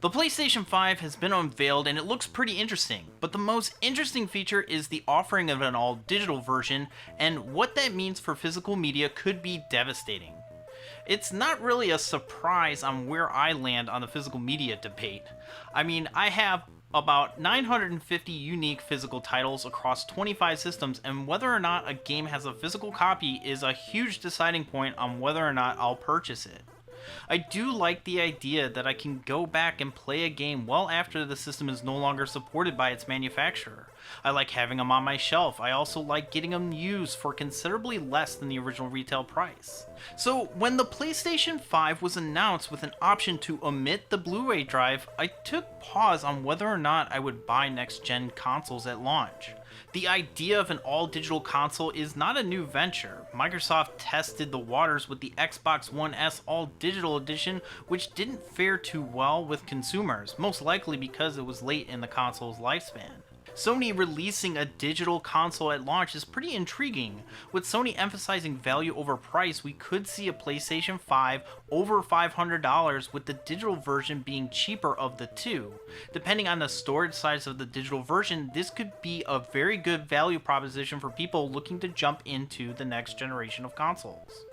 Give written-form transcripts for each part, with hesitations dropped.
The PlayStation 5 has been unveiled and it looks pretty interesting, but the most interesting feature is the offering of an all-digital version, and what that means for physical media could be devastating. It's not really a surprise on where I land on the physical media debate. I have about 950 unique physical titles across 25 systems, and whether or not a game has a physical copy is a huge deciding point on whether or not I'll purchase it. I do like the idea that I can go back and play a game well after the system is no longer supported by its manufacturer. I like having them on my shelf. I also like getting them used for considerably less than the original retail price. So when the PlayStation 5 was announced with an option to omit the Blu-ray drive, I took pause on whether or not I would buy next-gen consoles at launch. The idea of an all-digital console is not a new venture. Microsoft tested the waters with the Xbox One S All-Digital Edition, which didn't fare too well with consumers, most likely because it was late in the console's lifespan. Sony releasing a digital console at launch is pretty intriguing. With Sony emphasizing value over price, we could see a PlayStation 5 over $500 with the digital version being cheaper of the two. Depending on the storage size of the digital version, this could be a very good value proposition for people looking to jump into the next generation of consoles.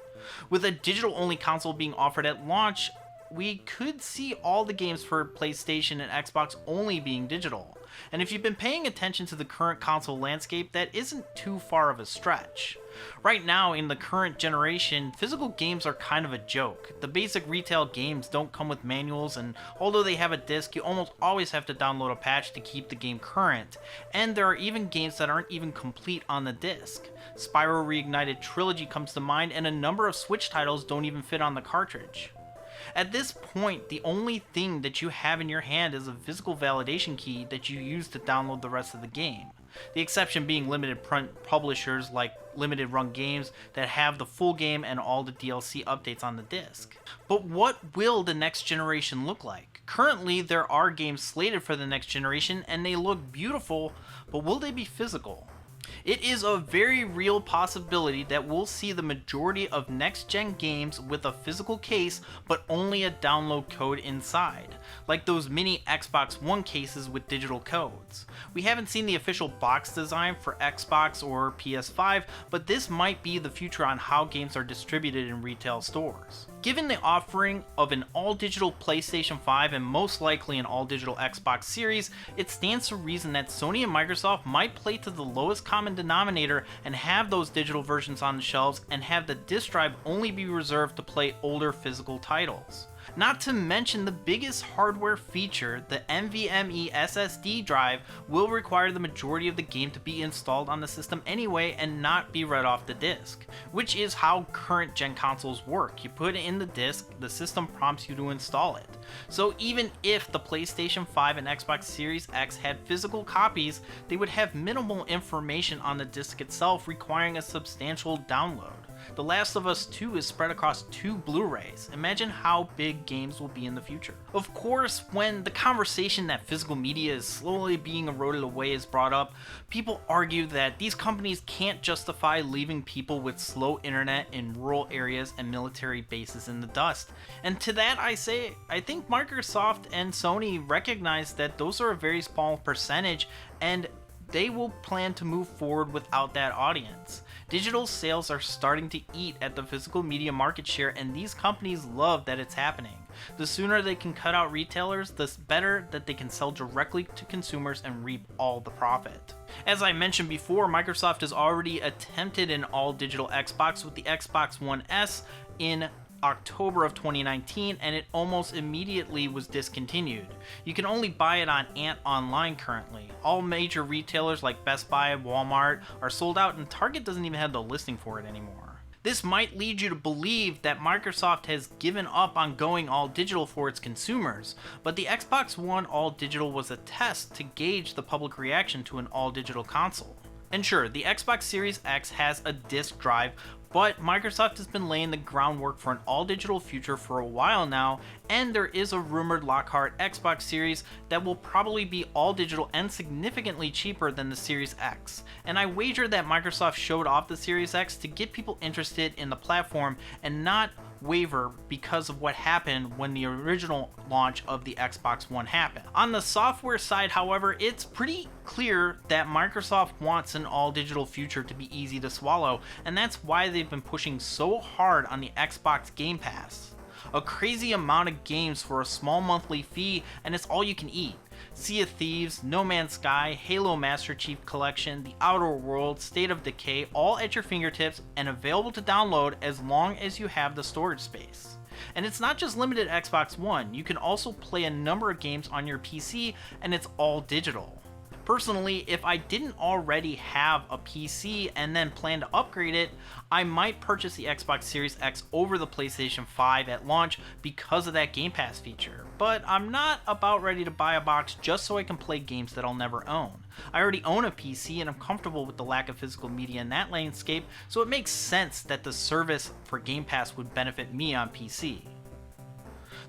With a digital-only console being offered at launch, we could see all the games for PlayStation and Xbox only being digital. And if you've been paying attention to the current console landscape, that isn't too far of a stretch. Right now, in the current generation, physical games are kind of a joke. The basic retail games don't come with manuals, and although they have a disc, you almost always have to download a patch to keep the game current, and there are even games that aren't even complete on the disc. Spyro Reignited Trilogy comes to mind, and a number of Switch titles don't even fit on the cartridge. At this point, the only thing that you have in your hand is a physical validation key that you use to download the rest of the game. The exception being limited print publishers like Limited Run Games that have the full game and all the DLC updates on the disc. But what will the next generation look like? Currently, there are games slated for the next generation and they look beautiful, but will they be physical? It is a very real possibility that we'll see the majority of next-gen games with a physical case but only a download code inside, like those mini Xbox One cases with digital codes. We haven't seen the official box design for Xbox or PS5, but this might be the future on how games are distributed in retail stores. Given the offering of an all-digital PlayStation 5 and most likely an all-digital Xbox Series, it stands to reason that Sony and Microsoft might play to the lowest common denominator and have those digital versions on the shelves and have the disc drive only be reserved to play older physical titles. Not to mention the biggest hardware feature, the NVMe SSD drive will require the majority of the game to be installed on the system anyway and not be read off the disc, which is how current gen consoles work. You put it in the disc, the system prompts you to install it. So even if the PlayStation 5 and Xbox Series X had physical copies, they would have minimal information on the disc itself, requiring a substantial download. The Last of Us 2 is spread across 2 Blu-rays. Imagine how big games will be in the future. Of course, when the conversation that physical media is slowly being eroded away is brought up, people argue that these companies can't justify leaving people with slow internet in rural areas and military bases in the dust. And to that I say, I think Microsoft and Sony recognize that those are a very small percentage, and they will plan to move forward without that audience. Digital sales are starting to eat at the physical media market share, and these companies love that it's happening. The sooner they can cut out retailers, the better that they can sell directly to consumers and reap all the profit. As I mentioned before, Microsoft has already attempted an all-digital Xbox with the Xbox One S in October of 2019, and it almost immediately was discontinued. You can only buy it on Ant Online currently. All major retailers like Best Buy and Walmart are sold out, and Target doesn't even have the listing for it anymore. This might lead you to believe that Microsoft has given up on going all digital for its consumers, but the Xbox One all digital was a test to gauge the public reaction to an all digital console. And sure, the Xbox Series X has a disc drive, but Microsoft has been laying the groundwork for an all-digital future for a while now, and there is a rumored Lockhart Xbox Series that will probably be all-digital and significantly cheaper than the Series X. And I wager that Microsoft showed off the Series X to get people interested in the platform and not waver because of what happened when the original launch of the Xbox One happened. On the software side, however, it's pretty clear that Microsoft wants an all-digital future to be easy to swallow, and that's why they've been pushing so hard on the Xbox Game Pass. A crazy amount of games for a small monthly fee, and it's all you can eat. Sea of Thieves, No Man's Sky, Halo Master Chief Collection, The Outer Worlds, State of Decay, all at your fingertips and available to download as long as you have the storage space. And it's not just limited to Xbox One, you can also play a number of games on your PC, and it's all digital. Personally, if I didn't already have a PC and then plan to upgrade it, I might purchase the Xbox Series X over the PlayStation 5 at launch because of that Game Pass feature. But I'm not about ready to buy a box just so I can play games that I'll never own. I already own a PC and I'm comfortable with the lack of physical media in that landscape, so it makes sense that the service for Game Pass would benefit me on PC.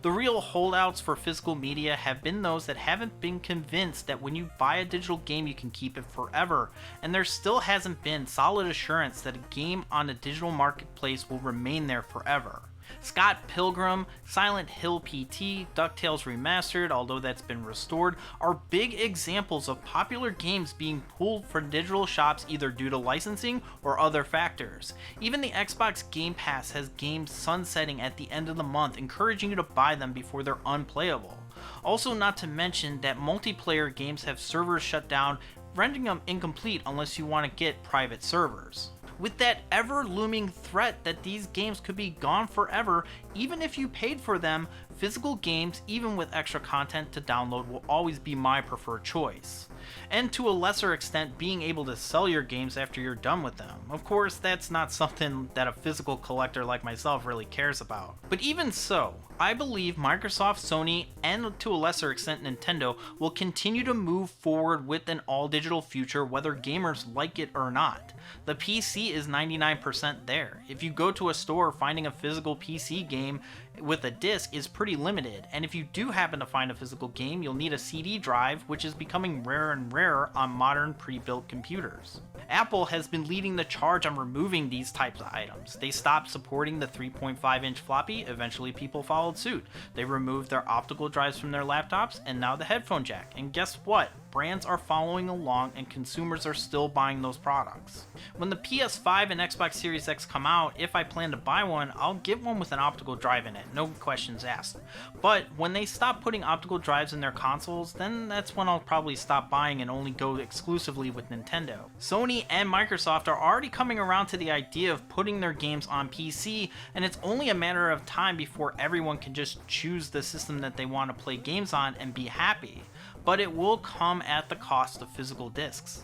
The real holdouts for physical media have been those that haven't been convinced that when you buy a digital game you can keep it forever, and there still hasn't been solid assurance that a game on a digital marketplace will remain there forever. Scott Pilgrim, Silent Hill PT, DuckTales Remastered, although that's been restored, are big examples of popular games being pulled from digital shops either due to licensing or other factors. Even the Xbox Game Pass has games sunsetting at the end of the month, encouraging you to buy them before they're unplayable. Also, not to mention that multiplayer games have servers shut down, rendering them incomplete unless you want to get private servers. With that ever-looming threat that these games could be gone forever, even if you paid for them, physical games, even with extra content to download, will always be my preferred choice. And to a lesser extent, being able to sell your games after you're done with them. Of course, that's not something that a physical collector like myself really cares about. But even so, I believe Microsoft, Sony, and to a lesser extent Nintendo will continue to move forward with an all-digital future whether gamers like it or not. The PC is 99% there. If you go to a store, finding a physical PC game with a disc is pretty limited, and if you do happen to find a physical game, you'll need a CD drive, which is becoming rarer and rarer on modern pre-built computers. Apple has been leading the charge on removing these types of items. They stopped supporting the 3.5-inch floppy, eventually people followed suit. They removed their optical drives from their laptops, and now the headphone jack. And guess what? Brands are following along and consumers are still buying those products. When the PS5 and Xbox Series X come out, if I plan to buy one, I'll get one with an optical drive in it, no questions asked. But when they stop putting optical drives in their consoles, then that's when I'll probably stop buying and only go exclusively with Nintendo. Sony and Microsoft are already coming around to the idea of putting their games on PC, and it's only a matter of time before everyone can just choose the system that they want to play games on and be happy. But it will come at the cost of physical discs.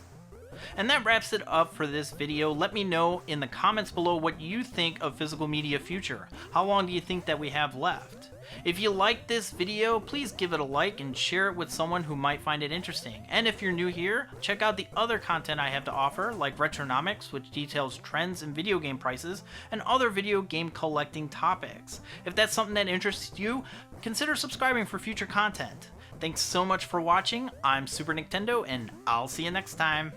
And that wraps it up for this video. Let me know in the comments below what you think of physical media future. How long do you think that we have left? If you liked this video, please give it a like and share it with someone who might find it interesting. And if you're new here, check out the other content I have to offer, like Retronomics, which details trends in video game prices, and other video game collecting topics. If that's something that interests you, consider subscribing for future content. Thanks so much for watching. I'm Super Nintendo, and I'll see you next time.